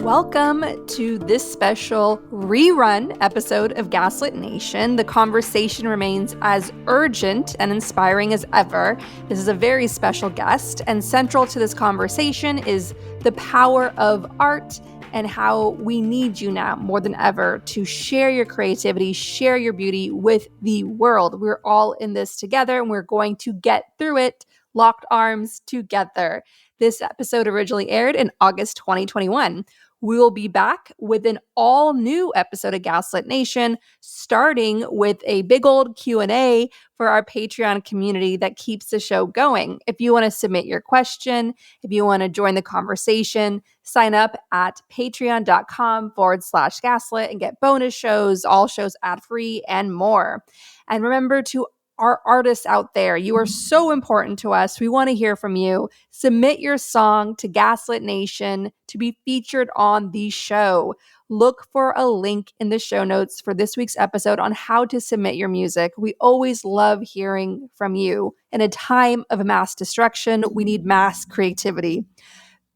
Welcome to this special rerun episode of Gaslit Nation. The conversation remains as urgent and inspiring as ever. This is a very special guest, and central to this conversation is the power of art and how we need you now more than ever to share your creativity, share your beauty with the world. We're all in this together, and we're going to get through it, locked arms together. This episode originally aired in August 2021. We will be back with an all-new episode of Gaslit Nation, starting with a big old Q&A for our Patreon community that keeps the show going. If you want to submit your question, if you want to join the conversation, sign up at patreon.com/gaslit and get bonus shows, all shows ad-free, and more. And remember to our artists out there, you are so important to us. We want to hear from you. Submit your song to Gaslit Nation to be featured on the show. Look for a link in the show notes for this week's episode on how to submit your music. We always love hearing from you. In a time of mass destruction, we need mass creativity.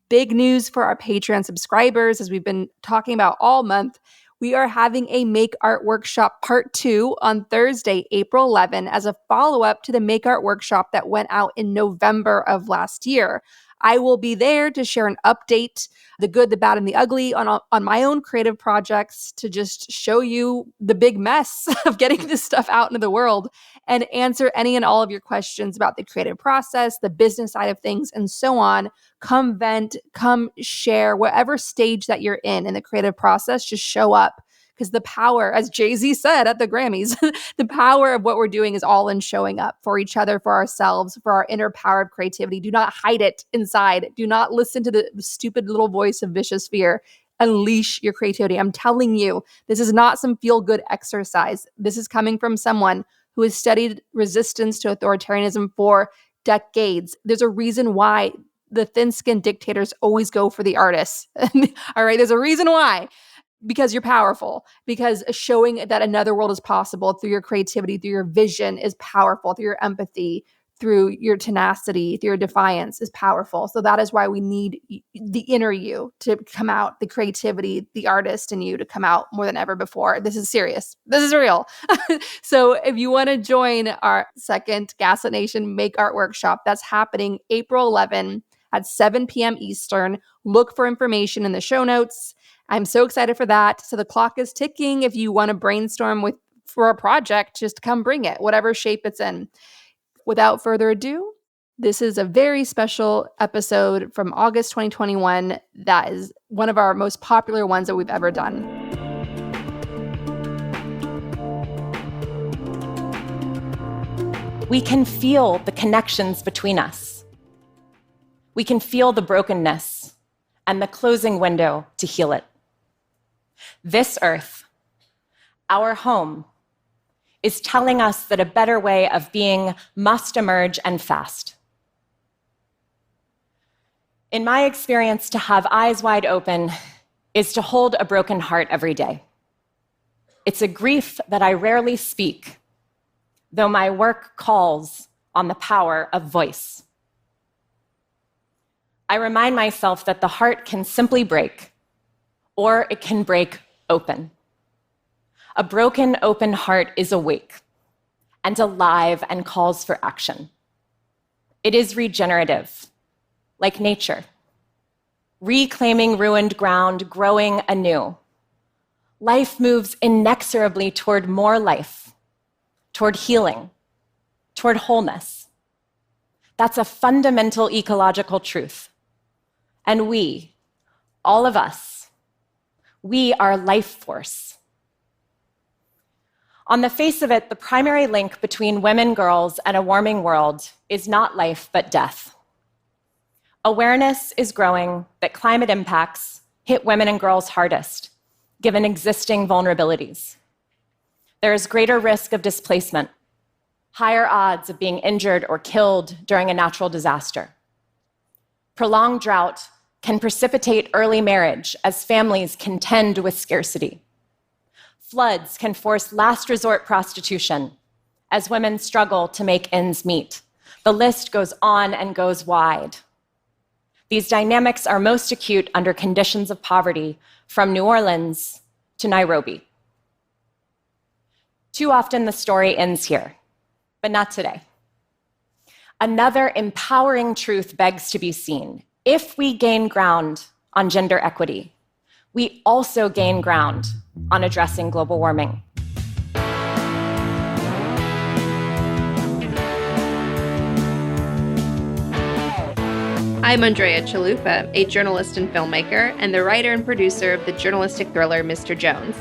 Big news for our Patreon subscribers, as we've been talking about all month. We are having a Make Art Workshop Part 2 on Thursday, April 11, as a follow-up to the Make Art Workshop that went out in November of last year. I will be there to share an update, the good, the bad, and the ugly on my own creative projects, to just show you the big mess of getting this stuff out into the world and answer any and all of your questions about the creative process, the business side of things, and so on. Come vent, come share, whatever stage that you're in the creative process, just show up. Because the power, as Jay-Z said at the Grammys, the power of what we're doing is all in showing up for each other, for ourselves, for our inner power of creativity. Do not hide it inside. Do not listen to the stupid little voice of vicious fear. Unleash your creativity. I'm telling you, this is not some feel-good exercise. This is coming from someone who has studied resistance to authoritarianism for decades. There's a reason why the thin-skinned dictators always go for the artists. All right, there's a reason why. Because you're powerful, because showing that another world is possible through your creativity, through your vision is powerful, through your empathy, through your tenacity, through your defiance is powerful. So that is why we need the inner you to come out, the creativity, the artist in you to come out more than ever before. This is serious. This is real. So if you want to join our second Gaslit Nation Make Art Workshop, that's happening April 11 at 7 p.m. Eastern. Look for information in the show notes. I'm so excited for that. So the clock is ticking. If you want to brainstorm for a project, just come bring it, whatever shape it's in. Without further ado, this is a very special episode from August 2021 that is one of our most popular ones that we've ever done. We can feel the connections between us. We can feel the brokenness and the closing window to heal it. This earth, our home, is telling us that a better way of being must emerge, and fast. In my experience, to have eyes wide open is to hold a broken heart every day. It's a grief that I rarely speak, though my work calls on the power of voice. I remind myself that the heart can simply break, or it can break open. A broken, open heart is awake and alive and calls for action. It is regenerative, like nature, reclaiming ruined ground, growing anew. Life moves inexorably toward more life, toward healing, toward wholeness. That's a fundamental ecological truth. And we, all of us, we are life force. On the face of it, the primary link between women, girls, and a warming world is not life, but death. Awareness is growing that climate impacts hit women and girls hardest, given existing vulnerabilities. There is greater risk of displacement, higher odds of being injured or killed during a natural disaster. Prolonged drought can precipitate early marriage as families contend with scarcity. Floods can force last resort prostitution as women struggle to make ends meet. The list goes on and goes wide. These dynamics are most acute under conditions of poverty, from New Orleans to Nairobi. Too often the story ends here, but not today. Another empowering truth begs to be seen. If we gain ground on gender equity, we also gain ground on addressing global warming. I'm Andrea Chalupa, a journalist and filmmaker, and the writer and producer of the journalistic thriller Mr. Jones.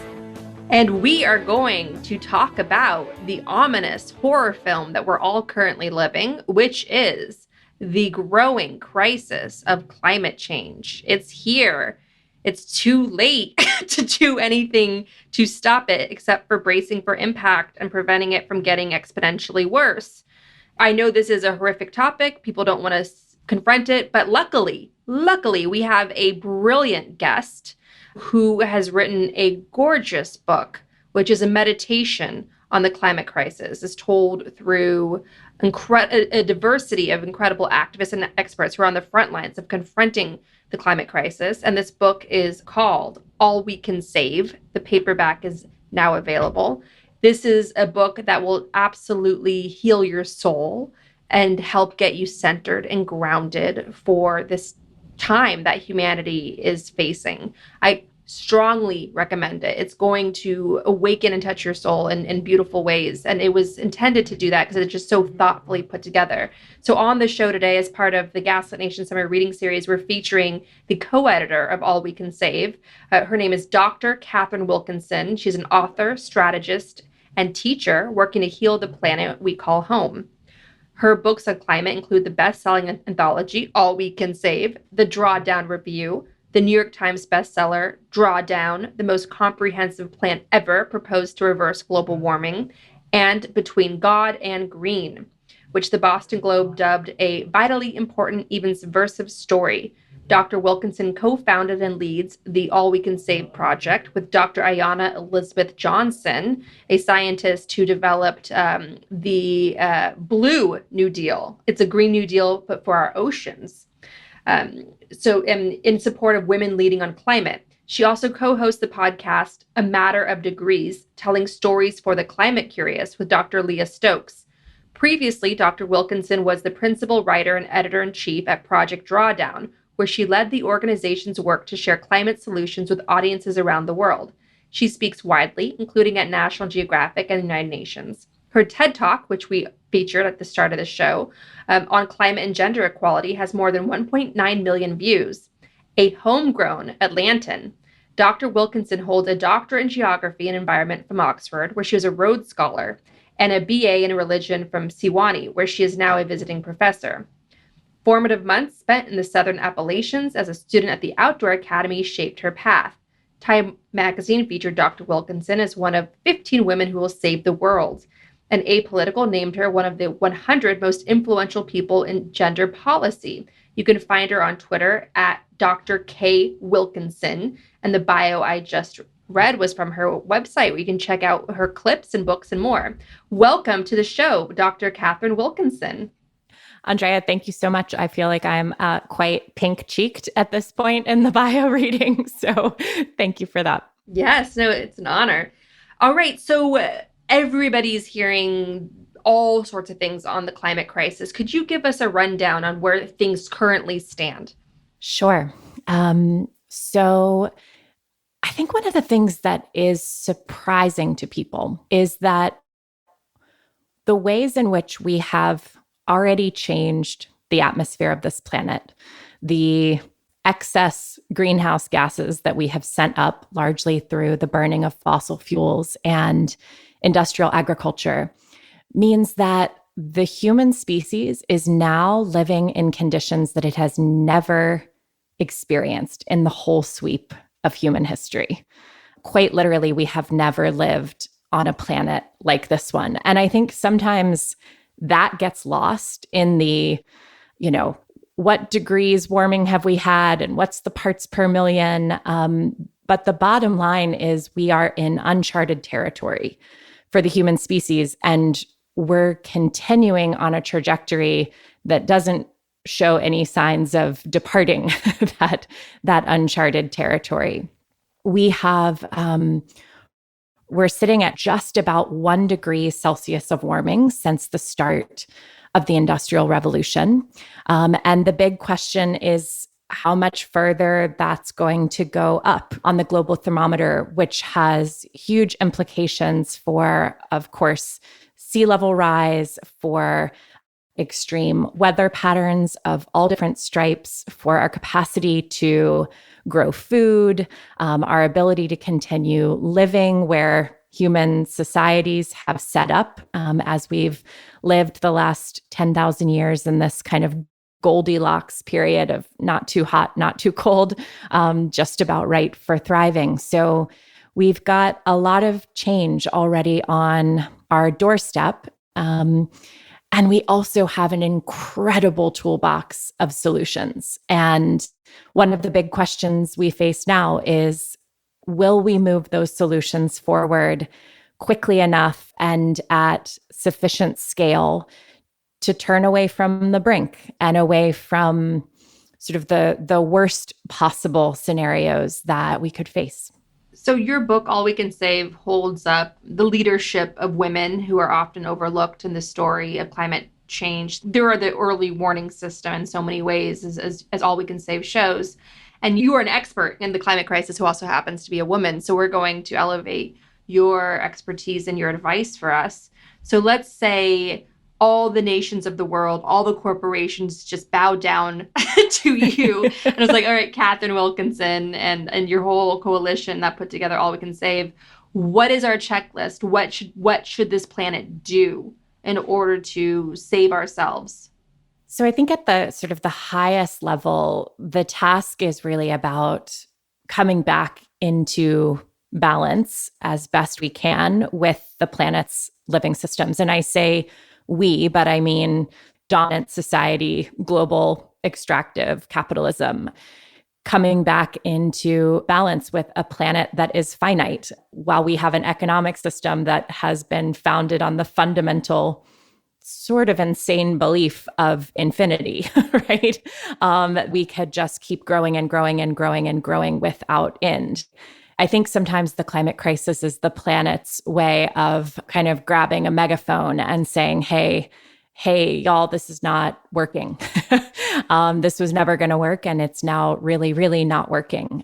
And we are going to talk about the ominous horror film that we're all currently living, which is the growing crisis of climate change. It's here. It's too late to do anything to stop it, except for bracing for impact and preventing it from getting exponentially worse. I know this is a horrific topic. People don't want to confront it, but luckily, we have a brilliant guest who has written a gorgeous book, which is a meditation on the climate crisis. It's told through a diversity of incredible activists and experts who are on the front lines of confronting the climate crisis. And this book is called All We Can Save. The paperback is now available. This is a book that will absolutely heal your soul and help get you centered and grounded for this time that humanity is facing. I strongly recommend it. It's going to awaken and touch your soul in beautiful ways. And it was intended to do that because it's just so thoughtfully put together. So on the show today, as part of the Gaslit Nation Summer Reading Series, we're featuring the co-editor of All We Can Save. Her name is Dr. Katharine Wilkinson. She's an author, strategist, and teacher working to heal the planet we call home. Her books on climate include the best-selling anthology, All We Can Save, The Drawdown Review, the New York Times bestseller, Drawdown, the most comprehensive plan ever proposed to reverse global warming, and Between God and Green, which the Boston Globe dubbed a vitally important, even subversive story. Dr. Wilkinson co-founded and leads the All We Can Save project with Dr. Ayanna Elizabeth Johnson, a scientist who developed the Blue New Deal. It's a Green New Deal, but for our oceans. So in support of women leading on climate. She also co-hosts the podcast A Matter of Degrees, telling stories for the climate curious with Dr. Leah Stokes. Previously, Dr. Wilkinson was the principal writer and editor-in-chief at Project Drawdown, where she led the organization's work to share climate solutions with audiences around the world. She speaks widely, including at National Geographic and the United Nations. Her TED Talk, which we featured at the start of the show, on climate and gender equality, has more than 1.9 million views. A homegrown Atlantan, Dr. Wilkinson holds a doctorate in geography and environment from Oxford, where she was a Rhodes Scholar, and a BA in religion from Sewanee, where she is now a visiting professor. Formative months spent in the Southern Appalachians as a student at the Outdoor Academy shaped her path. Time magazine featured Dr. Wilkinson as one of 15 women who will save the world. And Apolitical named her one of the 100 most influential people in gender policy. You can find her on Twitter at Dr. K. Wilkinson. And the bio I just read was from her website, where you can check out her clips and books and more. Welcome to the show, Dr. Katharine Wilkinson. Andrea, thank you so much. I feel like I'm quite pink-cheeked at this point in the bio reading, so thank you for that. Yes, no, it's an honor. All right, so everybody's hearing all sorts of things on the climate crisis. Could you give us a rundown on where things currently stand? Sure. So I think one of the things that is surprising to people is that the ways in which we have already changed the atmosphere of this planet, the excess greenhouse gases that we have sent up largely through the burning of fossil fuels and industrial agriculture, means that the human species is now living in conditions that it has never experienced in the whole sweep of human history. Quite literally, we have never lived on a planet like this one. And I think sometimes that gets lost in the, what degrees warming have we had and what's the parts per million? But the bottom line is we are in uncharted territory for the human species, and we're continuing on a trajectory that doesn't show any signs of departing that uncharted territory. We have we're sitting at just about 1 degree Celsius of warming since the start of the Industrial Revolution. And the big question is how much further that's going to go up on the global thermometer, which has huge implications for, of course, sea level rise, for extreme weather patterns of all different stripes, for our capacity to grow food, our ability to continue living where human societies have set up as we've lived the last 10,000 years in this kind of Goldilocks period of not too hot, not too cold, just about right for thriving. So we've got a lot of change already on our doorstep. And we also have an incredible toolbox of solutions. And one of the big questions we face now is, will we move those solutions forward quickly enough and at sufficient scale to turn away from the brink and away from sort of the worst possible scenarios that we could face? So your book, All We Can Save, holds up the leadership of women who are often overlooked in the story of climate change. There are the early warning system in so many ways, as All We Can Save shows. And you are an expert in the climate crisis who also happens to be a woman. So we're going to elevate your expertise and your advice for us. So let's say all the nations of the world, all the corporations just bow down to you. And it was like, all right, Katharine Wilkinson and your whole coalition that put together All We Can Save. What is our checklist? What should this planet do in order to save ourselves? So I think at the sort of the highest level, the task is really about coming back into balance as best we can with the planet's living systems. And I say we, but I mean dominant society, global extractive capitalism, coming back into balance with a planet that is finite, while we have an economic system that has been founded on the fundamental sort of insane belief of infinity, right? We could just keep growing and growing and growing and growing without end. I think sometimes the climate crisis is the planet's way of kind of grabbing a megaphone and saying, hey, y'all, this is not working. This was never going to work, and it's now really, really not working.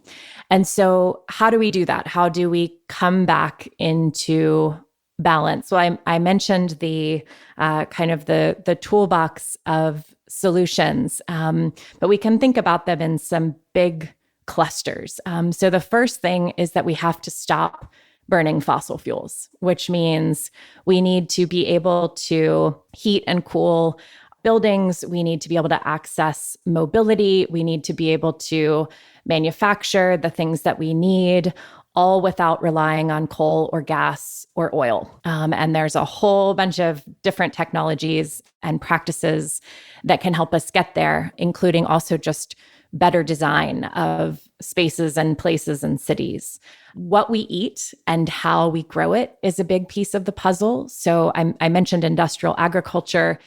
And so how do we do that? How do we come back into balance? Well, I mentioned the kind of the toolbox of solutions, but we can think about them in some big clusters. So the first thing is that we have to stop burning fossil fuels, which means we need to be able to heat and cool buildings. We need to be able to access mobility. We need to be able to manufacture the things that we need, all without relying on coal or gas or oil. And there's a whole bunch of different technologies and practices that can help us get there, including also just better design of spaces and places and cities. What we eat and how we grow it is a big piece of the puzzle. So I mentioned industrial agriculture.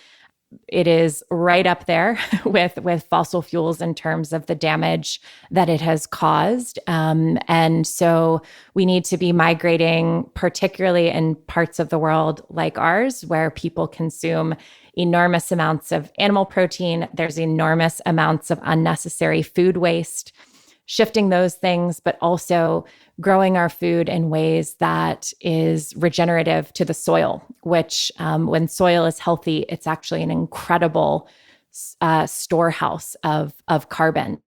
It is right up there with fossil fuels in terms of the damage that it has caused. And so we need to be migrating, particularly in parts of the world like ours, where people consume enormous amounts of animal protein. There's enormous amounts of unnecessary food waste. Shifting those things, but also growing our food in ways that is regenerative to the soil, which when soil is healthy, it's actually an incredible storehouse of carbon.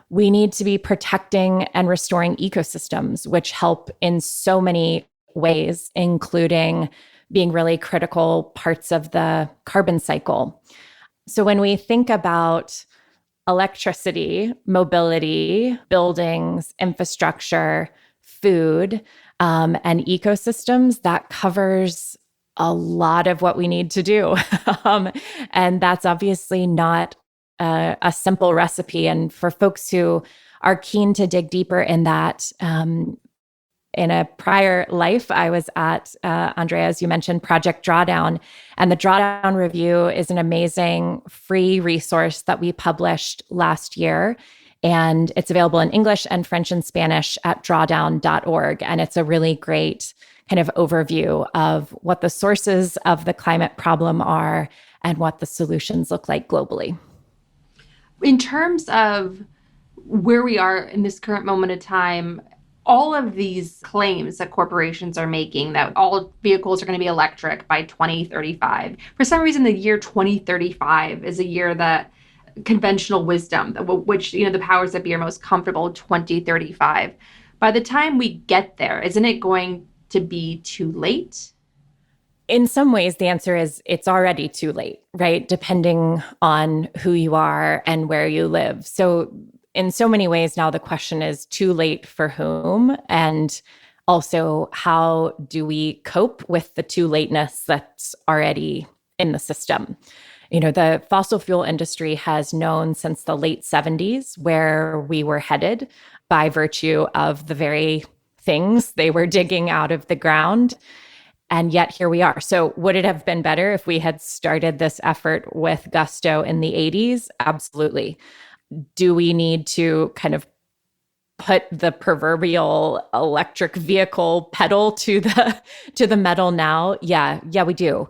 We need to be protecting and restoring ecosystems, which help in so many ways, including being really critical parts of the carbon cycle. So when we think about electricity, mobility, buildings, infrastructure, food, and ecosystems, that covers a lot of what we need to do. And that's obviously not a simple recipe. And for folks who are keen to dig deeper in that, In a prior life, I was at, Andrea, as you mentioned, Project Drawdown. And the Drawdown Review is an amazing free resource that we published last year. And it's available in English and French and Spanish at drawdown.org. And it's a really great kind of overview of what the sources of the climate problem are and what the solutions look like globally. In terms of where we are in this current moment of time, all of these claims that corporations are making that all vehicles are going to be electric by 2035, for some reason, the year 2035 is a year that conventional wisdom, which, the powers that be are most comfortable, 2035. By the time we get there, isn't it going to be too late? In some ways, the answer is it's already too late, right? Depending on who you are and where you live. So in so many ways now, the question is too late for whom? And also, how do we cope with the too lateness that's already in the system? The fossil fuel industry has known since the late 70s where we were headed by virtue of the very things they were digging out of the ground. And yet here we are. So would it have been better if we had started this effort with gusto in the 80s? Absolutely. Do we need to kind of put the proverbial electric vehicle pedal to the metal now? Yeah, we do.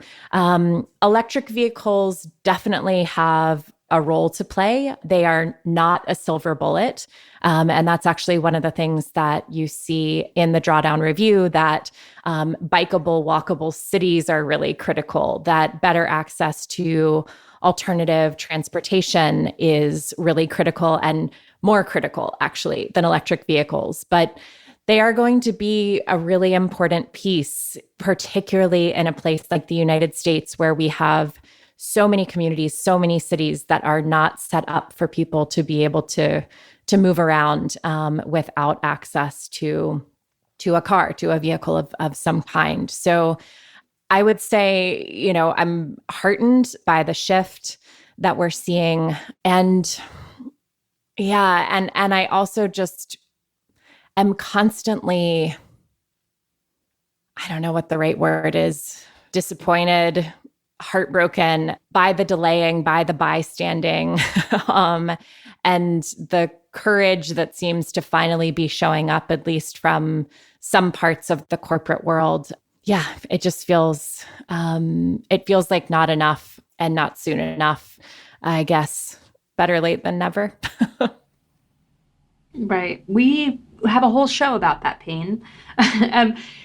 Electric vehicles definitely have a role to play. They are not a silver bullet. And that's actually one of the things that you see in the Drawdown Review, that bikeable, walkable cities are really critical, that better access to alternative transportation is really critical, and more critical, actually, than electric vehicles. But they are going to be a really important piece, particularly in a place like the United States, where we have so many communities, so many cities that are not set up for people to be able to move around without access to a car, to a vehicle of some kind. So I would say, I'm heartened by the shift that we're seeing. And yeah, and I also just am constantly, I don't know what the right word is, disappointed, heartbroken by the delaying, by the bystanding, and the courage that seems to finally be showing up, at least from some parts of the corporate world. Yeah, it just feels, like not enough and not soon enough. I guess better late than never. Right. We have a whole show about that pain.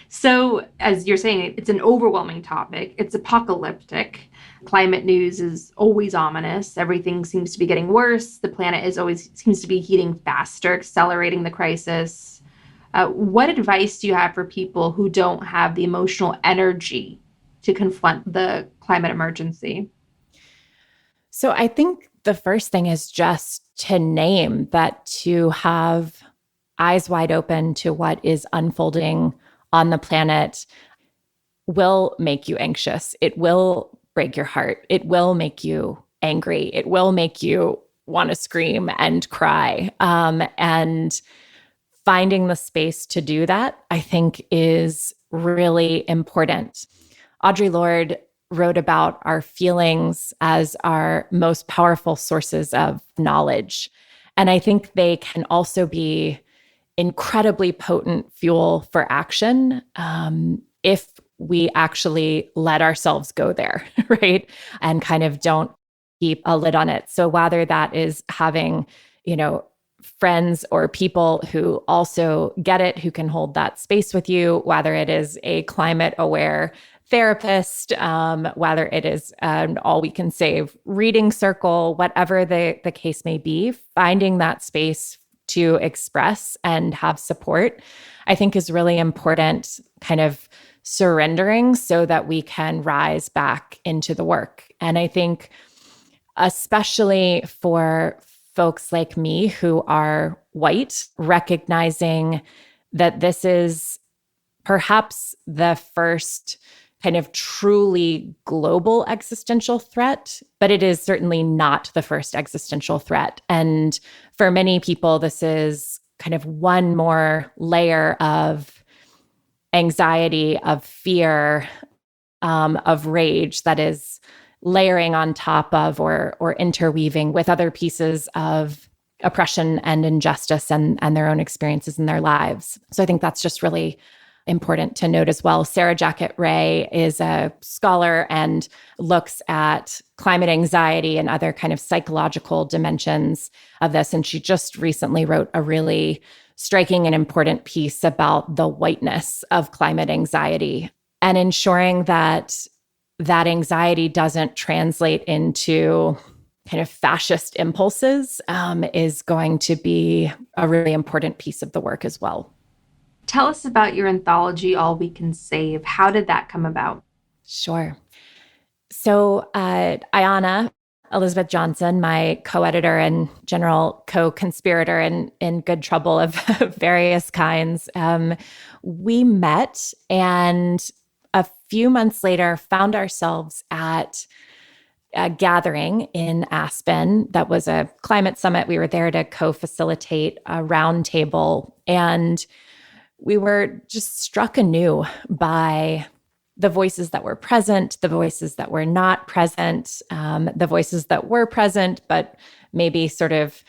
So, as you're saying, it's an overwhelming topic. It's apocalyptic. Climate news is always ominous. Everything seems to be getting worse. The planet seems to be heating faster, accelerating the crisis. What advice do you have for people who don't have the emotional energy to confront the climate emergency? So I think the first thing is just to name that, to have eyes wide open to what is unfolding on the planet will make you anxious. It will break your heart. It will make you angry. It will make you want to scream and cry. And finding the space to do that, I think, is really important. Audre Lorde wrote about our feelings as our most powerful sources of knowledge. And I think they can also be incredibly potent fuel for action if we actually let ourselves go there, right? And kind of don't keep a lid on it. So whether that is having, friends or people who also get it, who can hold that space with you, whether it is a climate aware therapist, whether it is an all we can save reading circle, whatever the case may be, finding that space to express and have support, I think is really important, kind of surrendering so that we can rise back into the work. And I think especially for folks like me who are white, recognizing that this is perhaps the first kind of truly global existential threat, but it is certainly not the first existential threat. And for many people, this is kind of one more layer of anxiety, of fear, of rage that is layering on top of or interweaving with other pieces of oppression and injustice and their own experiences in their lives. So I think that's just really important to note as well. Sarah Jacket Ray is a scholar and looks at climate anxiety and other kind of psychological dimensions of this. And she just recently wrote a really striking and important piece about the whiteness of climate anxiety and ensuring that that anxiety doesn't translate into kind of fascist impulses is going to be a really important piece of the work as well. Tell us about your anthology, All We Can Save. How did that come about? Sure. So Ayanna Elizabeth Johnson, my co-editor and general co-conspirator in Good Trouble of various kinds, we met and a few months later found ourselves at a gathering in Aspen that was a climate summit. We were there to co-facilitate a roundtable, and we were just struck anew by the voices that were present, the voices that were not present, the voices that were present, but maybe sort of,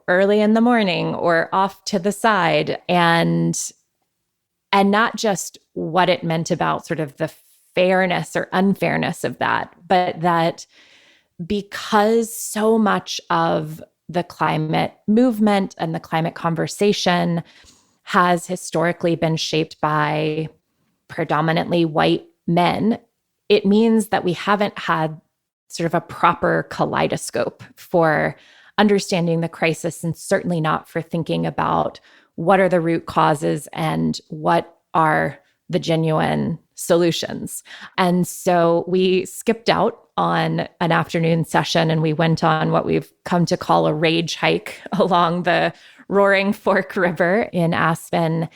early in the morning or off to the side, and not just what it meant about sort of the fairness or unfairness of that, but that because so much of the climate movement and the climate conversation has historically been shaped by predominantly white men, it means that we haven't had sort of a proper kaleidoscope for understanding the crisis, and certainly not for thinking about what are the root causes and what are the genuine solutions. And so we skipped out on an afternoon session and we went on what we've come to call a rage hike along the Roaring Fork River in Aspen.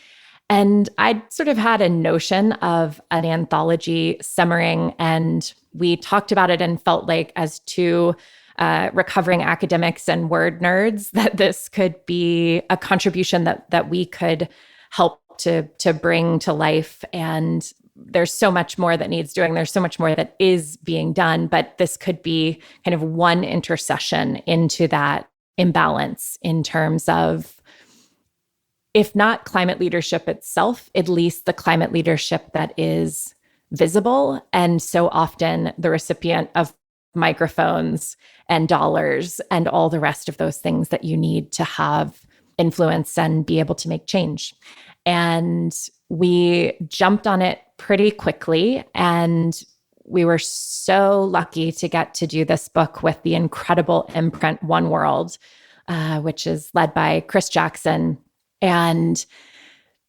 And I'd sort of had a notion of an anthology simmering, and we talked about it and felt like, as two recovering academics and word nerds, that this could be a contribution that we could help to bring to life. And there's so much more that needs doing. There's so much more that is being done, but this could be kind of one intercession into that imbalance in terms of, if not climate leadership itself, at least the climate leadership that is visible and so often the recipient of microphones and dollars and all the rest of those things that you need to have influence and be able to make change. And we jumped on it pretty quickly, and we were so lucky to get to do this book with the incredible imprint One World, which is led by Chris Jackson. And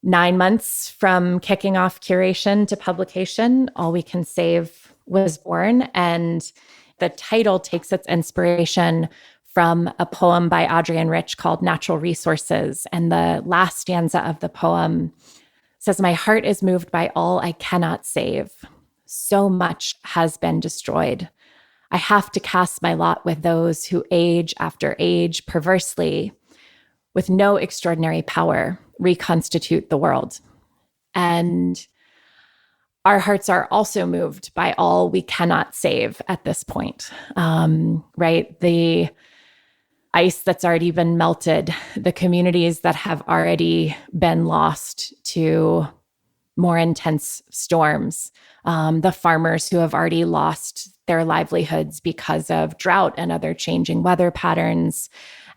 9 months from kicking off curation to publication, All We Can Save was born. And the title takes its inspiration from a poem by Adrienne Rich called Natural Resources. And the last stanza of the poem says, "My heart is moved by all I cannot save. So much has been destroyed. I have to cast my lot with those who age after age perversely, with no extraordinary power, reconstitute the world." And our hearts are also moved by all we cannot save at this point, right? The ice that's already been melted, the communities that have already been lost to more intense storms, the farmers who have already lost their livelihoods because of drought and other changing weather patterns,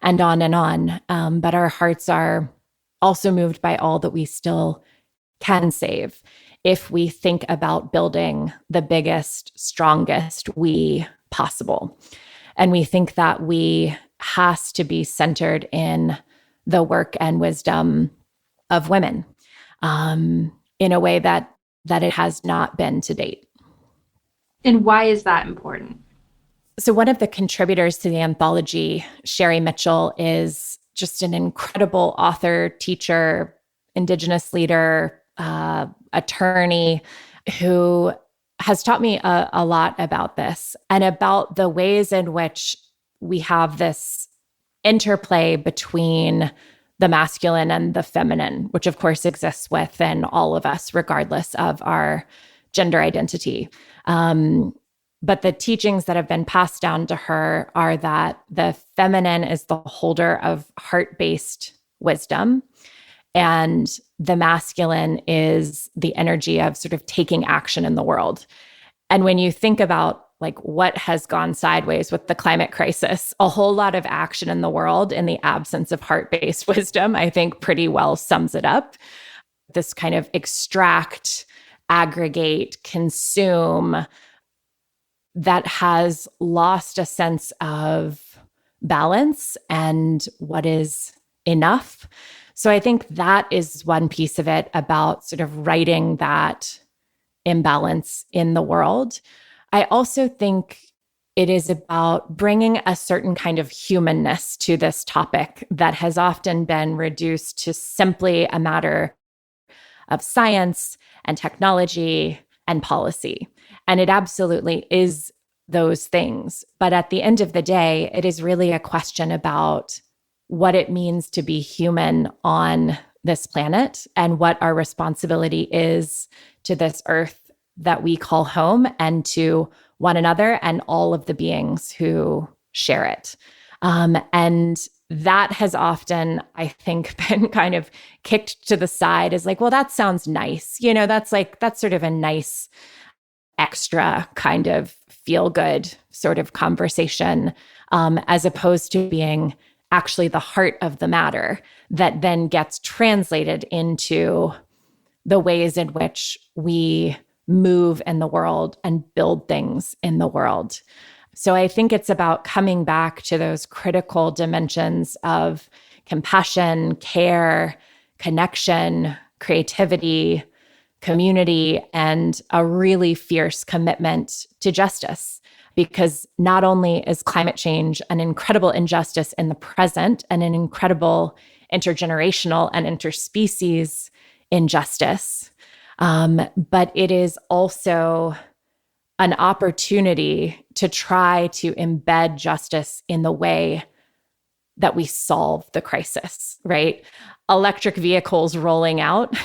and on and on. But our hearts are also moved by all that we still can save if we think about building the biggest, strongest we possible. And we think that we has to be centered in the work and wisdom of women in a way that it has not been to date. And why is that important? So one of the contributors to the anthology, Sherry Mitchell, is just an incredible author, teacher, Indigenous leader, attorney, who has taught me a lot about this and about the ways in which we have this interplay between the masculine and the feminine, which of course exists within all of us, regardless of our gender identity. But the teachings that have been passed down to her are that the feminine is the holder of heart-based wisdom, and the masculine is the energy of sort of taking action in the world. And when you think about like what has gone sideways with the climate crisis, a whole lot of action in the world in the absence of heart-based wisdom, I think pretty well sums it up. This kind of extract, aggregate, consume that has lost a sense of balance and what is enough. So I think that is one piece of it about sort of righting that imbalance in the world. I also think it is about bringing a certain kind of humanness to this topic that has often been reduced to simply a matter of science and technology and policy. And it absolutely is those things. But at the end of the day, it is really a question about what it means to be human on this planet and what our responsibility is to this earth that we call home and to one another and all of the beings who share it. And that has often, I think, been kind of kicked to the side as like, well, that sounds nice. You know, that's sort of a nice extra kind of feel good sort of conversation, as opposed to being actually the heart of the matter that then gets translated into the ways in which we move in the world and build things in the world. So I think it's about coming back to those critical dimensions of compassion, care, connection, creativity, community, and a really fierce commitment to justice. Because not only is climate change an incredible injustice in the present and an incredible intergenerational and interspecies injustice, but it is also an opportunity to try to embed justice in the way that we solve the crisis, right? Electric vehicles rolling out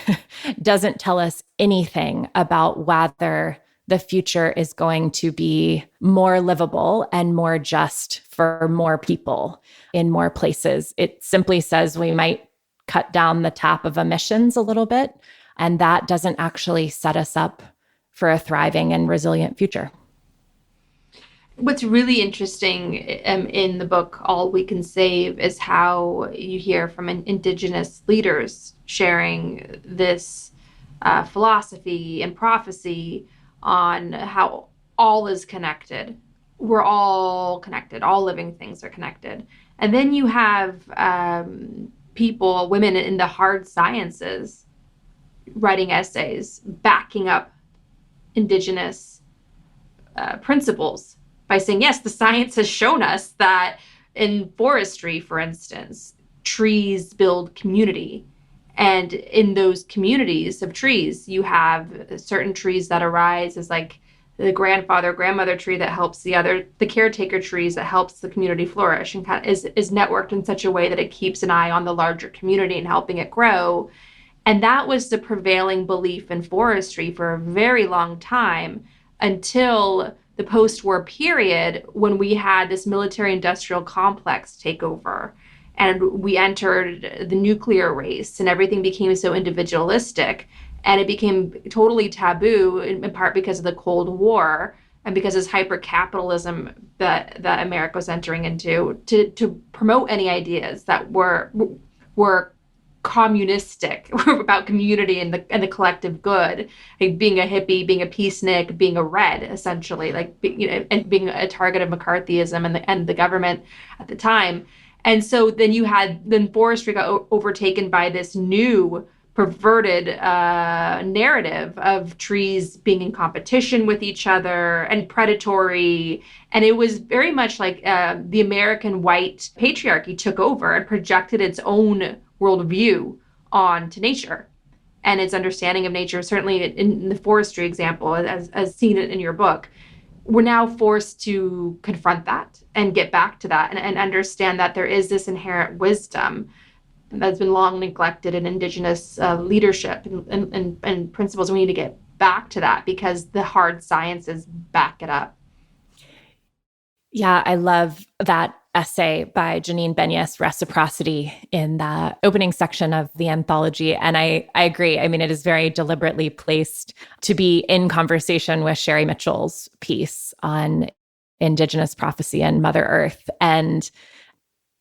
doesn't tell us anything about whether the future is going to be more livable and more just for more people in more places. It simply says we might cut down the tap of emissions a little bit, and that doesn't actually set us up for a thriving and resilient future. What's really interesting in the book, All We Can Save, is how you hear from Indigenous leaders sharing this philosophy and prophecy on how all is connected. We're all connected. All living things are connected. And then you have people, women in the hard sciences, writing essays backing up Indigenous principles by saying, yes, the science has shown us that in forestry, for instance, trees build community. And in those communities of trees, you have certain trees that arise as like the grandfather, grandmother tree that helps the caretaker trees that helps the community flourish and kind of is networked in such a way that it keeps an eye on the larger community and helping it grow. And that was the prevailing belief in forestry for a very long time until the post-war period when we had this military-industrial complex take over. And we entered the nuclear race and everything became so individualistic. And it became totally taboo in part because of the Cold War and because of this hyper-capitalism that America was entering into to promote any ideas that were communistic, about community and the collective good, like being a hippie, being a peacenik, being a red, essentially, like and being a target of McCarthyism and the government at the time. And so then forestry got overtaken by this new perverted narrative of trees being in competition with each other and predatory. And it was very much like the American white patriarchy took over and projected its own worldview onto nature and its understanding of nature, certainly in the forestry example, as seen in your book. We're now forced to confront that and get back to that and understand that there is this inherent wisdom that's been long neglected in Indigenous leadership and principles. We need to get back to that because the hard sciences back it up. Yeah, I love that essay by Janine Benyus, Reciprocity, in the opening section of the anthology. And I agree. I mean, it is very deliberately placed to be in conversation with Sherry Mitchell's piece on Indigenous prophecy and Mother Earth. And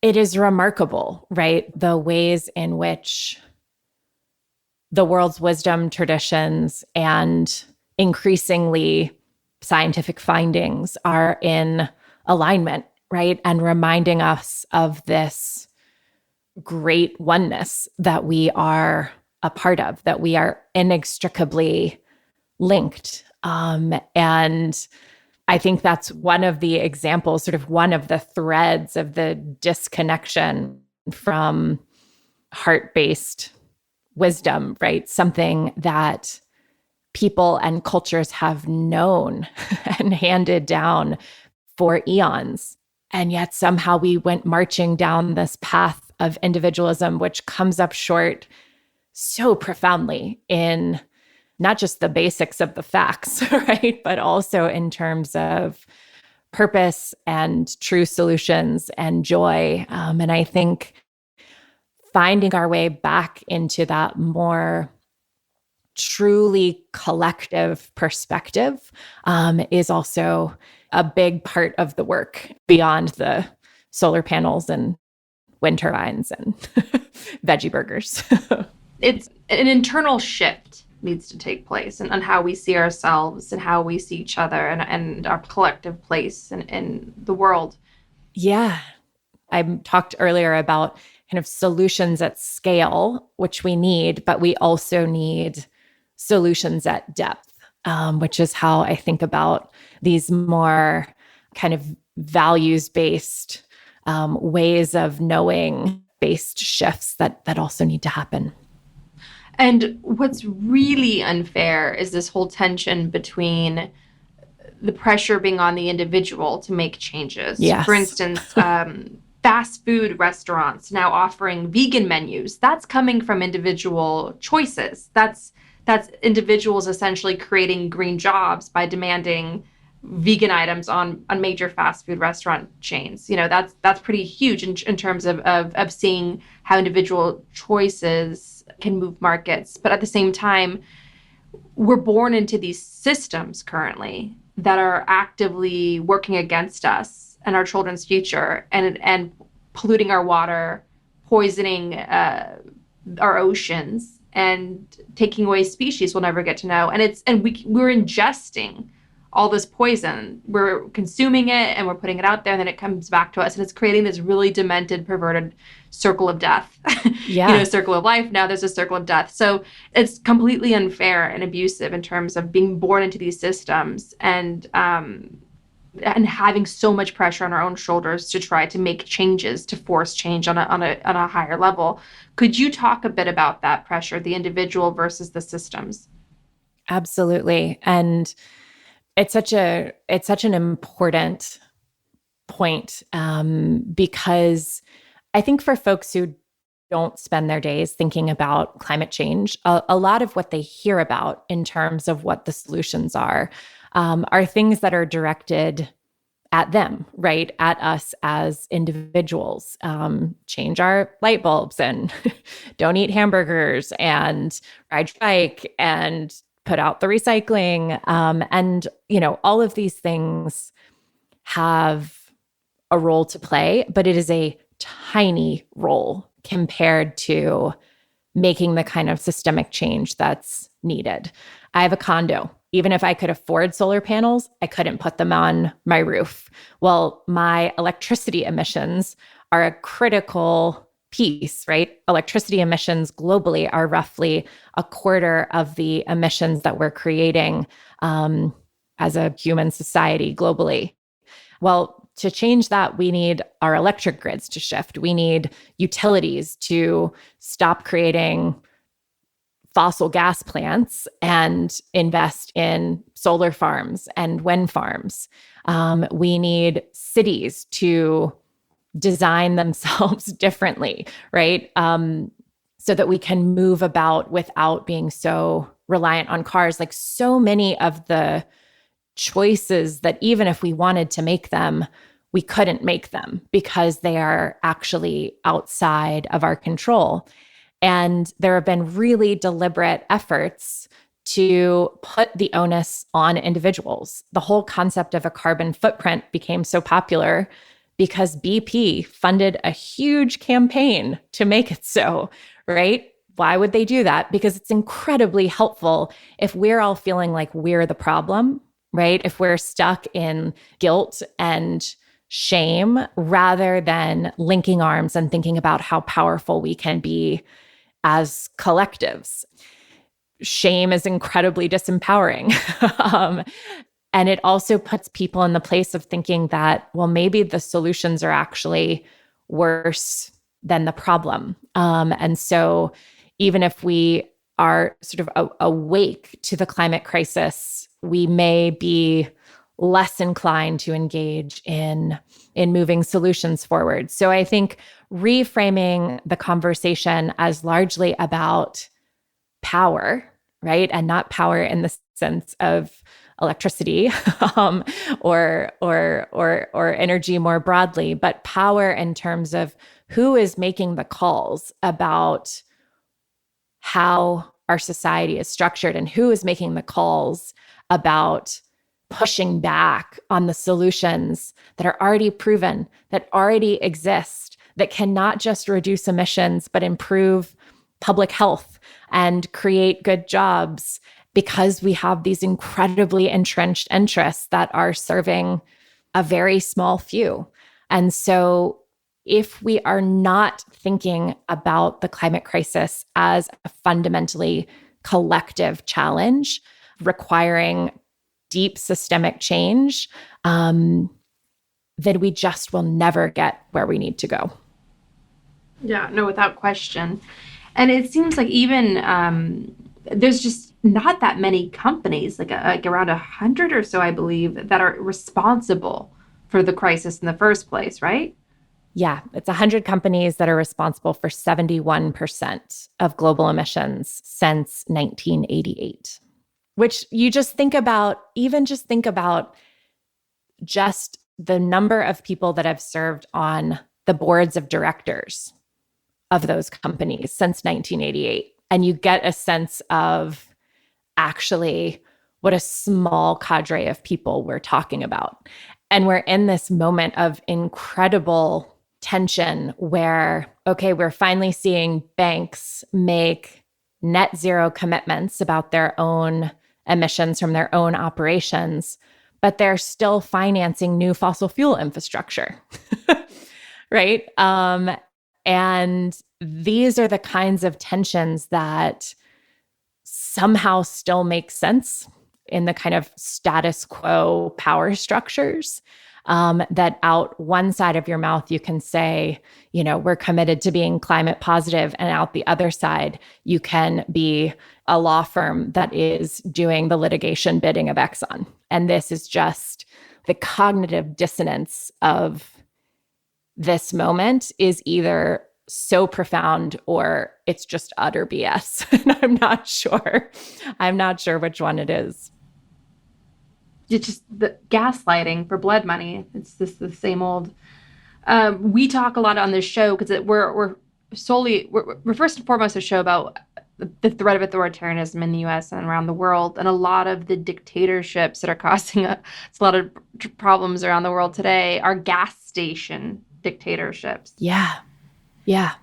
it is remarkable, right? The ways in which the world's wisdom traditions and increasingly scientific findings are in alignment, right? And reminding us of this great oneness that we are a part of, that we are inextricably linked. And I think that's one of the examples, sort of one of the threads of the disconnection from heart-based wisdom, right? Something that people and cultures have known and handed down for eons. And yet somehow we went marching down this path of individualism, which comes up short so profoundly in not just the basics of the facts, right? But also in terms of purpose and true solutions and joy. And I think finding our way back into that more truly collective perspective is also a big part of the work beyond the solar panels and wind turbines and veggie burgers. It's an internal shift needs to take place and on how we see ourselves and how we see each other and our collective place in the world. Yeah. I talked earlier about kind of solutions at scale, which we need, but we also need solutions at depth, which is how I think about these more kind of values-based ways of knowing based shifts that also need to happen. And what's really unfair is this whole tension between the pressure being on the individual to make changes. Yes. For instance, fast food restaurants now offering vegan menus. That's coming from individual choices. That's individuals essentially creating green jobs by demanding vegan items on major fast food restaurant chains. You know, that's pretty huge in terms of seeing how individual choices can move markets. But at the same time, we're born into these systems currently that are actively working against us and our children's future and polluting our water, poisoning our oceans, and taking away species we'll never get to know. And we're ingesting all this poison. We're consuming it and we're putting it out there, and then it comes back to us, and it's creating this really demented, perverted circle of death. Yeah. Circle of life. Now there's a circle of death. So it's completely unfair and abusive in terms of being born into these systems and having so much pressure on our own shoulders to try to make changes, to force change on a higher level. Could you talk a bit about that pressure, the individual versus the systems? Absolutely. And it's such an important point because I think for folks who don't spend their days thinking about climate change, a lot of what they hear about in terms of what the solutions are things that are directed at them, right? At us as individuals. Change our light bulbs and don't eat hamburgers and ride your bike and put out the recycling. And, all of these things have a role to play, but it is a tiny role compared to making the kind of systemic change that's needed. I have a condo. Even if I could afford solar panels, I couldn't put them on my roof. Well, my electricity emissions are a critical piece, right? Electricity emissions globally are roughly a quarter of the emissions that we're creating as a human society globally. Well, to change that, we need our electric grids to shift. We need utilities to stop creating fossil gas plants and invest in solar farms and wind farms. We need cities to design themselves differently, right? So that we can move about without being so reliant on cars. Like so many of the choices that even if we wanted to make them, we couldn't make them because they are actually outside of our control. And there have been really deliberate efforts to put the onus on individuals. The whole concept of a carbon footprint became so popular because BP funded a huge campaign to make it so, right? Why would they do that? Because it's incredibly helpful if we're all feeling like we're the problem, right? If we're stuck in guilt and shame rather than linking arms and thinking about how powerful we can be as collectives. Shame is incredibly disempowering. And it also puts people in the place of thinking that, well, maybe the solutions are actually worse than the problem. And so even if we are sort of awake to the climate crisis, we may be less inclined to engage in moving solutions forward. So I think reframing the conversation as largely about power, right? And not power in the sense of electricity or energy more broadly, but power in terms of who is making the calls about how our society is structured and who is making the calls about pushing back on the solutions that are already proven, that already exist, that can not just reduce emissions, but improve public health and create good jobs, because we have these incredibly entrenched interests that are serving a very small few. And so if we are not thinking about the climate crisis as a fundamentally collective challenge requiring deep systemic change, then we just will never get where we need to go. Yeah, no, without question. And it seems like even there's just not that many companies, like around 100 or so, I believe, that are responsible for the crisis in the first place, right? Yeah, it's 100 companies that are responsible for 71% of global emissions since 1988, which you just think about, just the number of people that have served on the boards of directors of those companies since 1988. And you get a sense of actually what a small cadre of people we're talking about. And we're in this moment of incredible tension where, okay, we're finally seeing banks make net zero commitments about their own emissions from their own operations, but they're still financing new fossil fuel infrastructure, right? And these are the kinds of tensions that somehow still make sense in the kind of status quo power structures, that out one side of your mouth, you can say, you know, we're committed to being climate positive. And out the other side, you can be a law firm that is doing the litigation bidding of Exxon. And this is just the cognitive dissonance of this moment is either so profound or it's just utter BS. And I'm not sure which one it is. It's just the gaslighting for blood money. It's just the same old. We talk a lot on this show because we're first and foremost a show about the threat of authoritarianism in the U.S. and around the world, and a lot of the dictatorships that are causing a lot of problems around the world today are gas station dictatorships. Yeah. Yeah.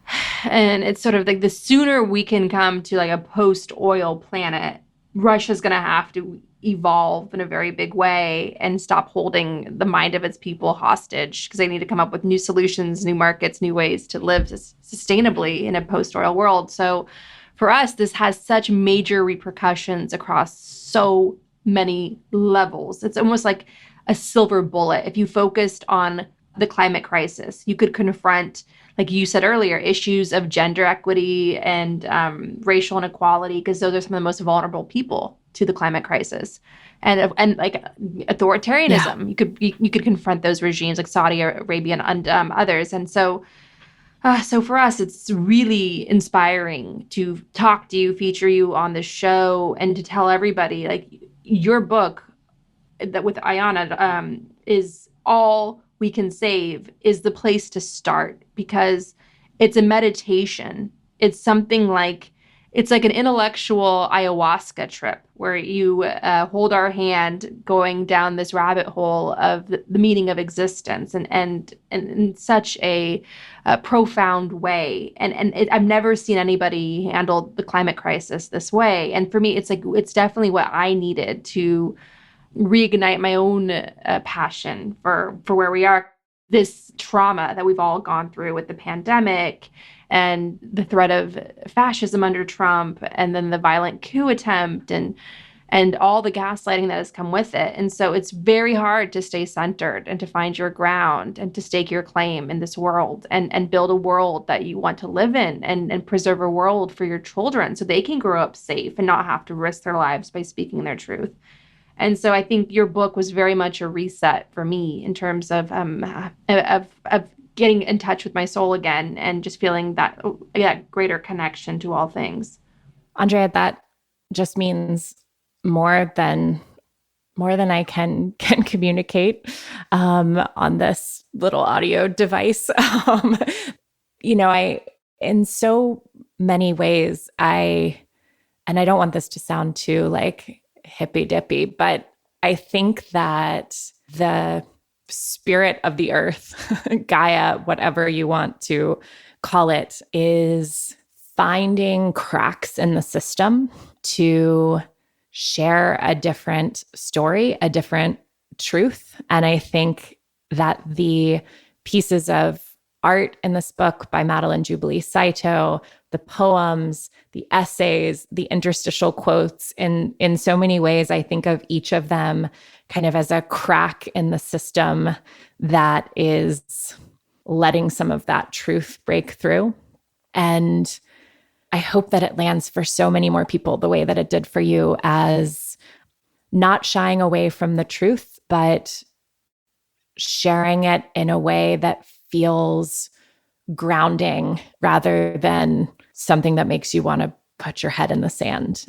And it's sort of like the sooner we can come to like a post-oil planet, Russia's going to have to evolve in a very big way and stop holding the mind of its people hostage, because they need to come up with new solutions, new markets, new ways to live sustainably in a post-oil world. So for us, this has such major repercussions across so many levels. It's almost like a silver bullet. If you focused on the climate crisis, you could confront, like you said earlier, issues of gender equity and racial inequality, because those are some of the most vulnerable people to the climate crisis. And like authoritarianism, you could confront those regimes like Saudi Arabia and others. And so for us, it's really inspiring to talk to you, feature you on the show, and to tell everybody like your book that with Ayana is All We Can Save is the place to start, because it's a meditation. It's like an intellectual ayahuasca trip where you hold our hand going down this rabbit hole of the meaning of existence, and in such a profound way. I've never seen anybody handle the climate crisis this way. And for me, it's definitely what I needed to reignite my own passion for where we are. This trauma that we've all gone through with the pandemic and the threat of fascism under Trump, and then the violent coup attempt, and all the gaslighting that has come with it. And so it's very hard to stay centered and to find your ground and to stake your claim in this world, and build a world that you want to live in, and preserve a world for your children so they can grow up safe and not have to risk their lives by speaking their truth. And so I think your book was very much a reset for me in terms of getting in touch with my soul again, and just feeling that greater connection to all things. Andrea, that just means more than I can communicate on this little audio device. In so many ways, and I don't want this to sound too like hippy dippy, but I think that the spirit of the earth, Gaia, whatever you want to call it, is finding cracks in the system to share a different story, a different truth. And I think that the pieces of art in this book by Madeline Jubilee Saito, the poems, the essays, the interstitial quotes, in so many ways, I think of each of them kind of as a crack in the system that is letting some of that truth break through. And I hope that it lands for so many more people the way that it did for you, as not shying away from the truth, but sharing it in a way that feels grounding rather than something that makes you want to put your head in the sand.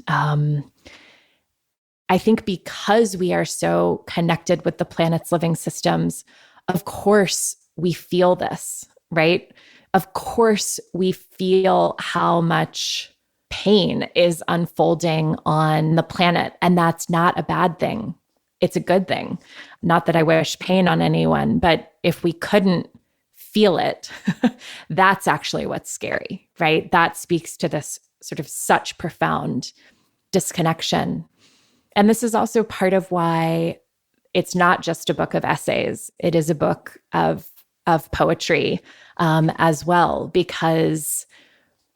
I think because we are so connected with the planet's living systems, of course we feel this, right? Of course we feel how much pain is unfolding on the planet, and that's not a bad thing. It's a good thing. Not that I wish pain on anyone, but if we couldn't feel it, that's actually what's scary, right? That speaks to this sort of such profound disconnection. And this is also part of why it's not just a book of essays. It is a book of poetry as well, because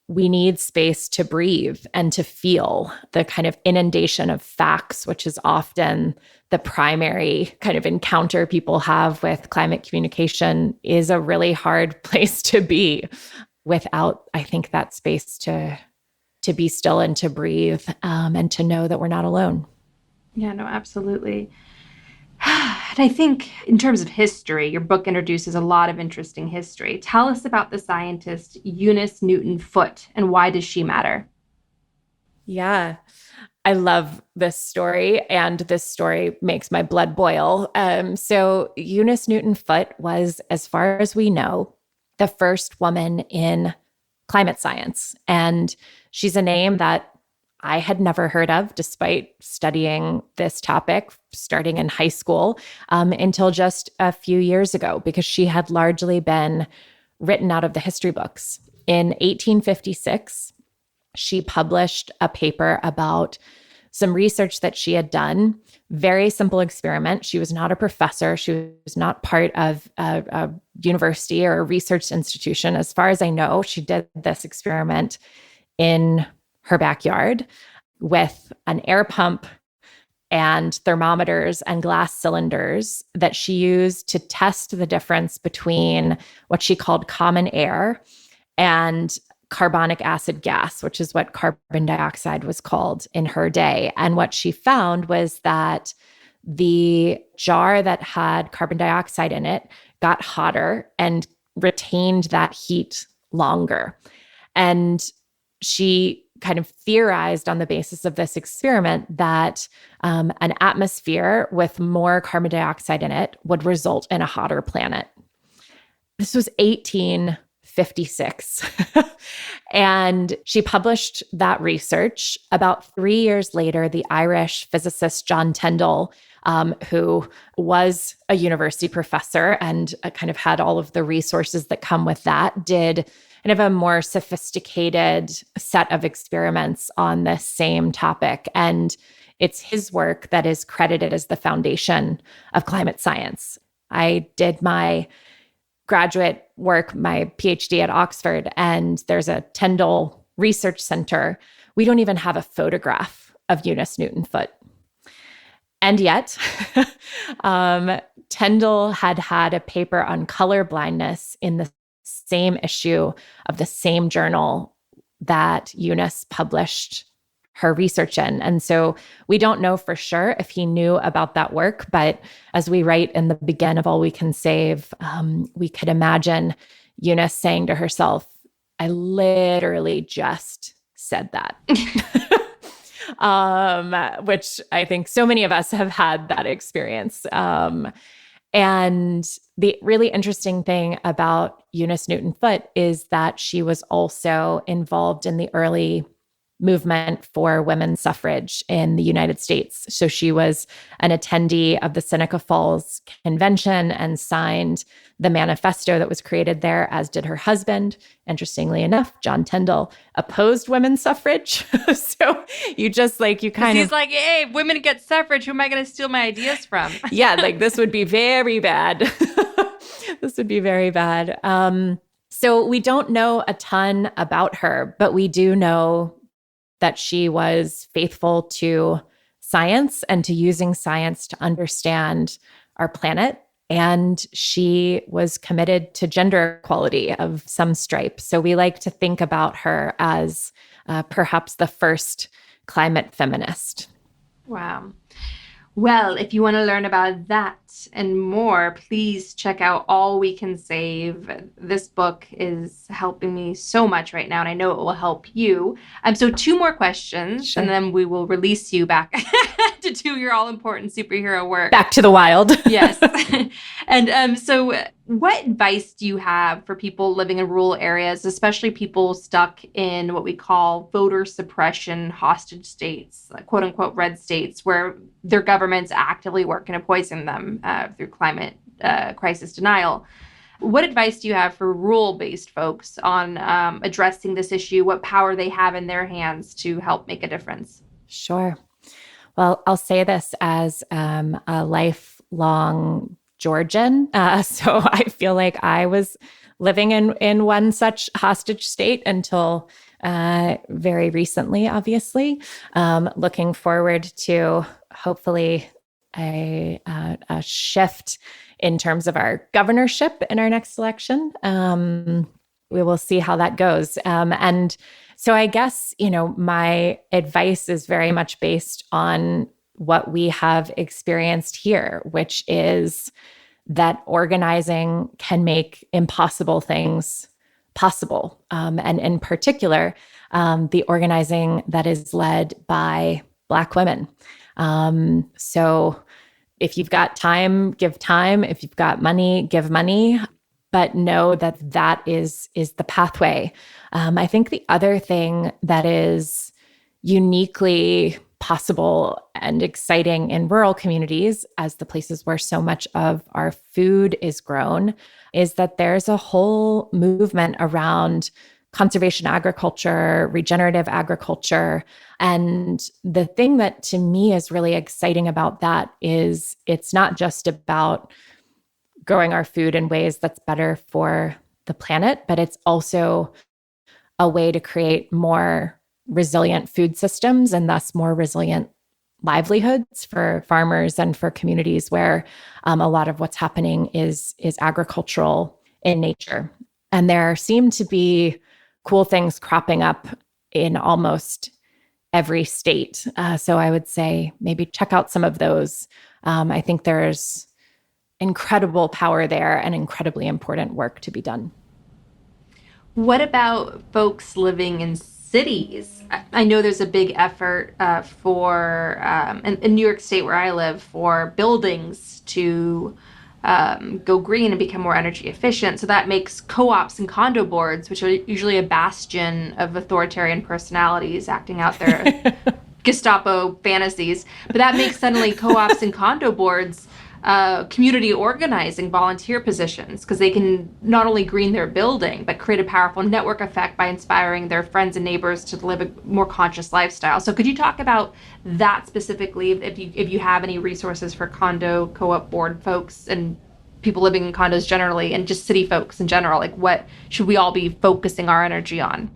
we need space to breathe and to feel. The kind of inundation of facts, which is often the primary kind of encounter people have with climate communication, is a really hard place to be without, I think, that space to be still and to breathe, and to know that we're not alone. Yeah, no, absolutely. And I think in terms of history, your book introduces a lot of interesting history. Tell us about the scientist Eunice Newton Foote, and why does she matter? Yeah, I love this story, and this story makes my blood boil. So Eunice Newton Foote was, as far as we know, the first woman in climate science. And she's a name that I had never heard of, despite studying this topic starting in high school, until just a few years ago, because she had largely been written out of the history books. In 1856, she published a paper about some research that she had done. Very simple experiment. She was not a professor. She was not part of a university or a research institution. As far as I know, she did this experiment in her backyard with an air pump and thermometers and glass cylinders that she used to test the difference between what she called common air and carbonic acid gas, which is what carbon dioxide was called in her day. And what she found was that the jar that had carbon dioxide in it got hotter and retained that heat longer. And she kind of theorized on the basis of this experiment that an atmosphere with more carbon dioxide in it would result in a hotter planet. This was 1856. And she published that research. About 3 years later, the Irish physicist John Tyndall, who was a university professor and kind of had all of the resources that come with that, did kind of a more sophisticated set of experiments on the same topic. And it's his work that is credited as the foundation of climate science. I did my graduate work, my PhD at Oxford, and there's a Tyndall Research Center. We don't even have a photograph of Eunice Newton Foote. And yet, Tyndall had a paper on color blindness in the same issue of the same journal that Eunice published her research in. And so we don't know for sure if he knew about that work, but as we write in the begin of All We Can Save, we could imagine Eunice saying to herself, I literally just said that. Which I think so many of us have had that experience. And the really interesting thing about Eunice Newton Foote is that she was also involved in the early movement for women's suffrage in the United States. So she was an attendee of the Seneca Falls Convention and signed the manifesto that was created there, as did her husband. Interestingly enough, John Tyndall opposed women's suffrage. So you just you kind of... He's like, hey, women get suffrage. Who am I going to steal my ideas from? Yeah, this would be very bad. This would be very bad. So we don't know a ton about her, but we do know that she was faithful to science and to using science to understand our planet. And she was committed to gender equality of some stripe. So we like to think about her as perhaps the first climate feminist. Wow. Well, if you want to learn about that and more, please check out All We Can Save. This book is helping me so much right now, and I know it will help you. So 2 more questions, Sure. And then we will release you back to do your all-important superhero work. Back to the wild. Yes. And so what advice do you have for people living in rural areas, especially people stuck in what we call voter suppression hostage states, quote unquote red states, where their governments actively working to poison them through climate crisis denial? What advice do you have for rural-based folks on addressing this issue, what power they have in their hands to help make a difference? Sure. Well, I'll say this as a lifelong Georgian. So I feel like I was living in one such hostage state until very recently, obviously. Looking forward to hopefully a shift in terms of our governorship in our next election. We will see how that goes. And so I guess, my advice is very much based on what we have experienced here, which is that organizing can make impossible things possible. And in particular, the organizing that is led by Black women. So if you've got time, give time. If you've got money, give money. But know that that is the pathway. I think the other thing that is uniquely possible and exciting in rural communities, as the places where so much of our food is grown, is that there's a whole movement around conservation agriculture, regenerative agriculture. And the thing that to me is really exciting about that is it's not just about growing our food in ways that's better for the planet, but it's also a way to create more resilient food systems and thus more resilient livelihoods for farmers and for communities where a lot of what's happening is agricultural in nature. And there seem to be cool things cropping up in almost every state. So I would say maybe check out some of those. I think there's incredible power there and incredibly important work to be done. What about folks living in cities? I know there's a big effort in New York State, where I live, for buildings to go green and become more energy efficient. So that makes co-ops and condo boards, which are usually a bastion of authoritarian personalities acting out their Gestapo fantasies, but that makes suddenly co-ops and condo boards community organizing volunteer positions, because they can not only green their building, but create a powerful network effect by inspiring their friends and neighbors to live a more conscious lifestyle. So could you talk about that specifically, if you have any resources for condo co-op board folks and people living in condos generally, and just city folks in general? Like, what should we all be focusing our energy on?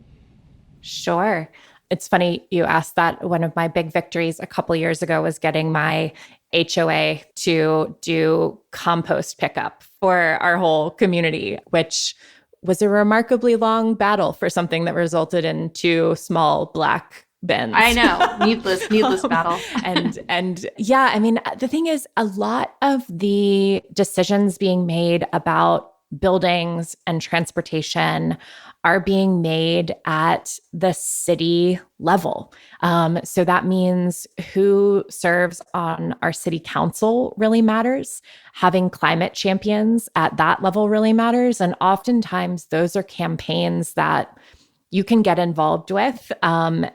Sure. It's funny you asked that. One of my big victories a couple years ago was getting my HOA to do compost pickup for our whole community, which was a remarkably long battle for something that resulted in 2 small black bins. I know, needless battle. and yeah, I mean, the thing is, a lot of the decisions being made about buildings and transportation are being made at the city level. So that means who serves on our city council really matters. Having climate champions at that level really matters. And oftentimes those are campaigns that you can get involved with and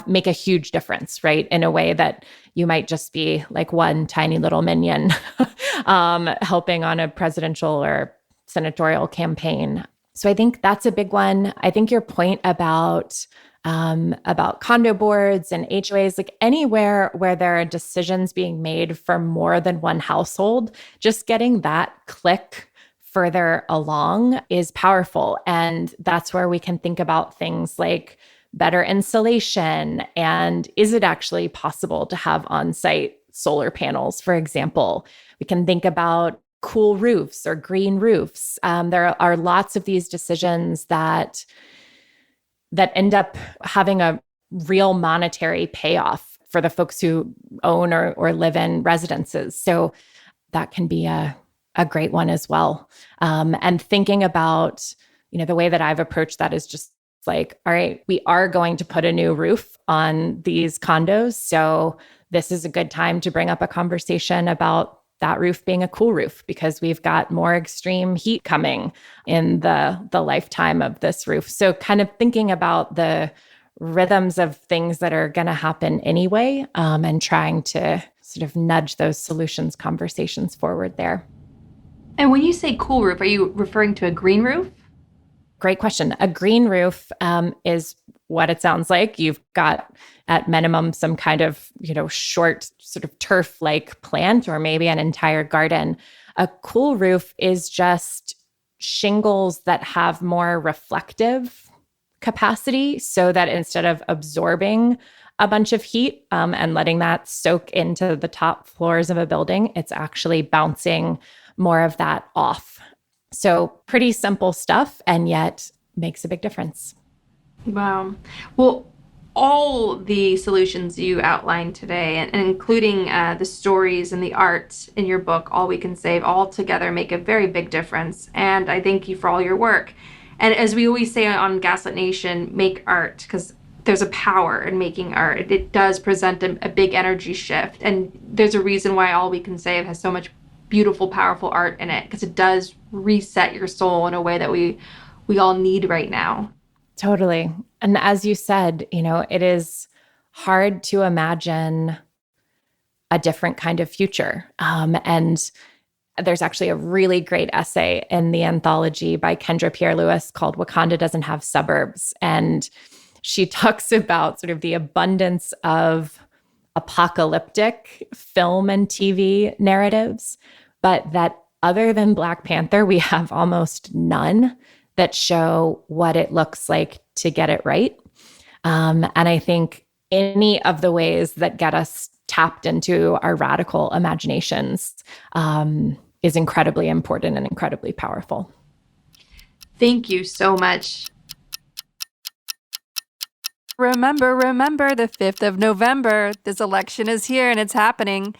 make a huge difference, right? In a way that you might just be like one tiny little minion helping on a presidential or senatorial campaign. So I think that's a big one. I think your point about condo boards and HOAs, like anywhere where there are decisions being made for more than one household, just getting that click further along is powerful. And that's where we can think about things like better insulation, and is it actually possible to have on-site solar panels, for example? We can think about cool roofs or green roofs. There are lots of these decisions that end up having a real monetary payoff for the folks who own or live in residences. So that can be a great one as well. And thinking about, the way that I've approached that is just like, all right, we are going to put a new roof on these condos. So this is a good time to bring up a conversation about that roof being a cool roof, because we've got more extreme heat coming in the lifetime of this roof. So kind of thinking about the rhythms of things that are going to happen anyway, and trying to sort of nudge those solutions conversations forward there. And when you say cool roof, are you referring to a green roof? Great question. A green roof is what it sounds like. You've got at minimum some kind of, short sort of turf-like plant, or maybe an entire garden. A cool roof is just shingles that have more reflective capacity, so that instead of absorbing a bunch of heat and letting that soak into the top floors of a building, it's actually bouncing more of that off. So pretty simple stuff, and yet makes a big difference. Wow. Well, all the solutions you outlined today, and including the stories and the art in your book, All We Can Save, all together make a very big difference. And I thank you for all your work. And as we always say on Gaslit Nation, make art, because there's a power in making art. It does present a big energy shift. And there's a reason why All We Can Save has so much beautiful, powerful art in it, because it does reset your soul in a way that we all need right now. Totally. And as you said, it is hard to imagine a different kind of future. And there's actually a really great essay in the anthology by Kendra Pierre-Louis called Wakanda Doesn't Have Suburbs. And she talks about sort of the abundance of apocalyptic film and TV narratives, but that other than Black Panther, we have almost none that show what it looks like to get it right. And I think any of the ways that get us tapped into our radical imaginations is incredibly important and incredibly powerful. Thank you so much. Remember, the 5th of November. This election is here and it's happening.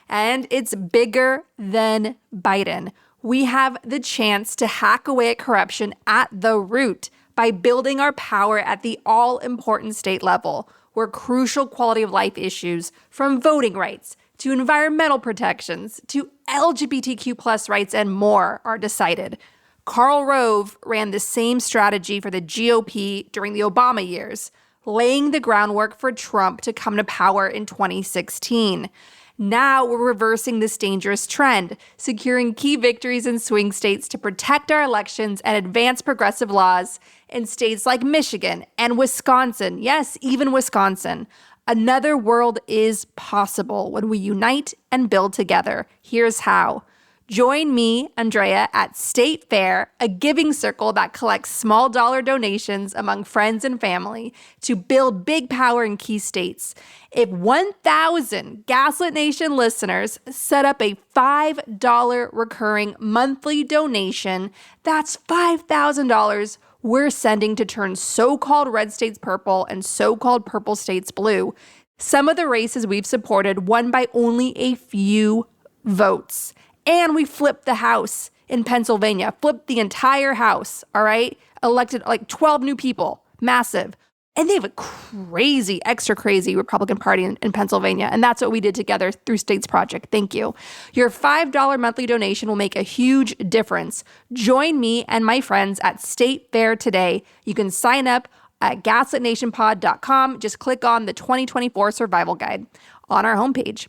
And it's bigger than Biden. We have the chance to hack away at corruption at the root by building our power at the all-important state level, where crucial quality of life issues, from voting rights to environmental protections to LGBTQ plus rights and more, are decided. Karl Rove ran the same strategy for the GOP during the Obama years, laying the groundwork for Trump to come to power in 2016. Now we're reversing this dangerous trend, securing key victories in swing states to protect our elections and advance progressive laws in states like Michigan and Wisconsin. Yes, even Wisconsin. Another world is possible when we unite and build together. Here's how. Join me, Andrea, at State Fair, a giving circle that collects small dollar donations among friends and family to build big power in key states. If 1,000 Gaslit Nation listeners set up a $5 recurring monthly donation, that's $5,000 we're sending to turn so-called red states purple and so-called purple states blue. Some of the races we've supported won by only a few votes. And we flipped the House in Pennsylvania, flipped the entire House, all right? Elected like 12 new people, massive. And they have a crazy, extra crazy Republican Party in Pennsylvania. And that's what we did together through States Project. Thank you. Your $5 monthly donation will make a huge difference. Join me and my friends at State Fair today. You can sign up at gaslitnationpod.com. Just click on the 2024 Survival Guide on our homepage.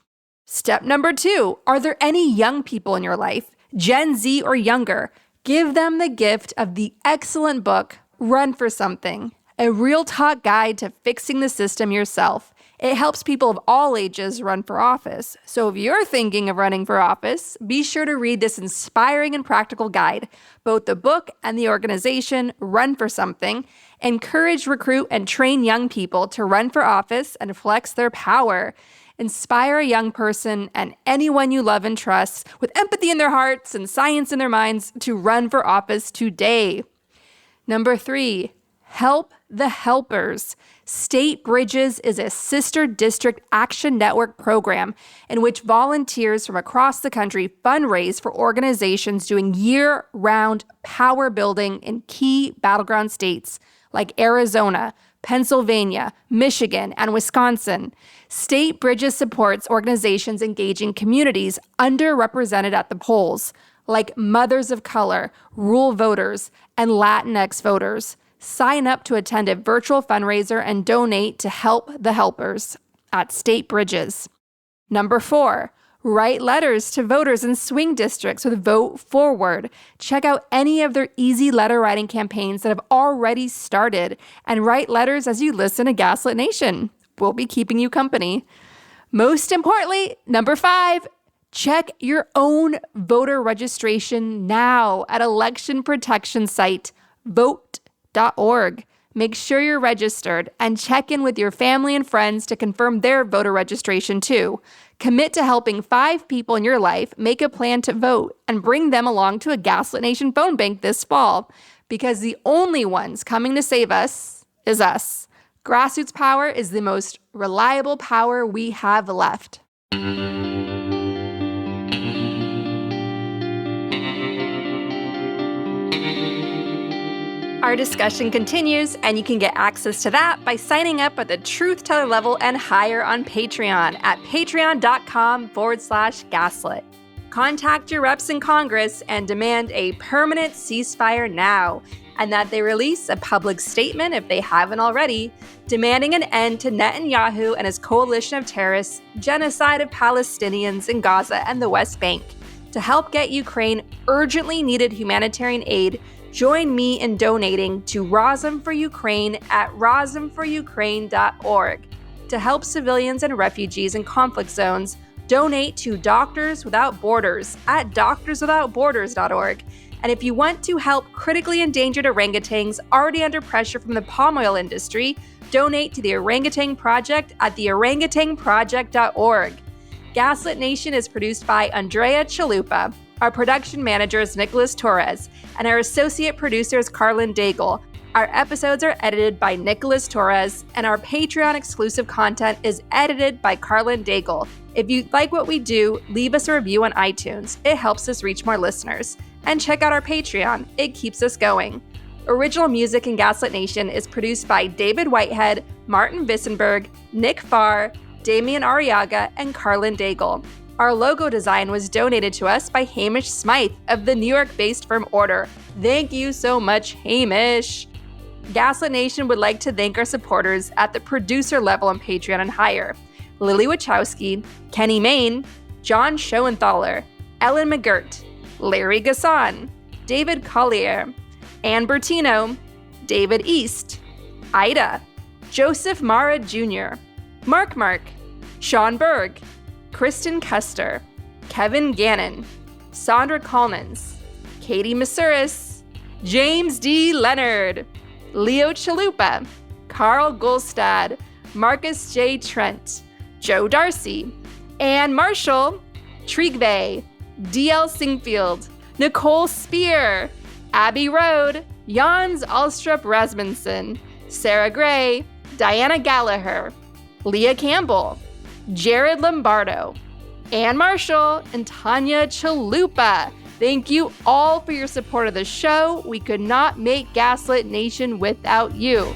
Step number 2, are there any young people in your life, Gen Z or younger? Give them the gift of the excellent book, Run for Something, a real talk guide to fixing the system yourself. It helps people of all ages run for office. So if you're thinking of running for office, be sure to read this inspiring and practical guide. Both the book and the organization, Run for Something, encourage, recruit, and train young people to run for office and flex their power. Inspire a young person and anyone you love and trust with empathy in their hearts and science in their minds to run for office today. Number 3, help the helpers. State Bridges is a sister district action network program in which volunteers from across the country fundraise for organizations doing year-round power building in key battleground states like Arizona, Pennsylvania, Michigan, and Wisconsin. State Bridges supports organizations engaging communities underrepresented at the polls, like mothers of color, rural voters, and Latinx voters. Sign up to attend a virtual fundraiser and donate to help the helpers at State Bridges. Number 4, write letters to voters in swing districts with Vote Forward. Check out any of their easy letter writing campaigns that have already started and write letters as you listen to Gaslit Nation. We'll be keeping you company. Most importantly, number 5, check your own voter registration now at election protection site vote.org. Make sure you're registered and check in with your family and friends to confirm their voter registration too. Commit to helping 5 people in your life make a plan to vote and bring them along to a Gaslit Nation phone bank this fall, because the only ones coming to save us is us. Grassroots power is the most reliable power we have left. Our discussion continues, and you can get access to that by signing up at the Truth Teller level and higher on Patreon at patreon.com/gaslit. Contact your reps in Congress and demand a permanent ceasefire now, and that they release a public statement, if they haven't already, demanding an end to Netanyahu and his coalition of terrorists' genocide of Palestinians in Gaza and the West Bank. To help get Ukraine urgently needed humanitarian aid, join me in donating to Razom for Ukraine at razomforukraine.org. To help civilians and refugees in conflict zones, donate to Doctors Without Borders at doctorswithoutborders.org. And if you want to help critically endangered orangutans already under pressure from the palm oil industry, donate to the Orangutan Project at theorangutanproject.org. Gaslit Nation is produced by Andrea Chalupa. Our production manager is Nicholas Torres, and our associate producer is Carlin Daigle. Our episodes are edited by Nicholas Torres, and our Patreon exclusive content is edited by Carlin Daigle. If you like what we do, leave us a review on iTunes. It helps us reach more listeners. And check out our Patreon. It keeps us going. Original music in Gaslit Nation is produced by David Whitehead, Martin Vissenberg, Nick Farr, Damian Arriaga, and Carlin Daigle. Our logo design was donated to us by Hamish Smythe of the New York-based firm Order. Thank you so much, Hamish. Gaslit Nation would like to thank our supporters at the producer level on Patreon and higher: Lily Wachowski, Kenny Main, John Schoenthaler, Ellen McGirt, Larry Gasson, David Collier, Ann Bertino, David East, Ida, Joseph Mara Jr., Mark, Sean Berg, Kristen Custer, Kevin Gannon, Sandra Collins, Katie Masuris, James D. Leonard, Leo Chalupa, Carl Gulstad, Marcus J. Trent, Joe Darcy, Ann Marshall, Trigve, D.L. Singfield, Nicole Spear, Abby Rode, Jans Alstrup Rasmussen, Sarah Gray, Diana Gallagher, Leah Campbell, Jared Lombardo, Ann Marshall, and Tanya Chalupa. Thank you all for your support of the show. We could not make Gaslit Nation without you.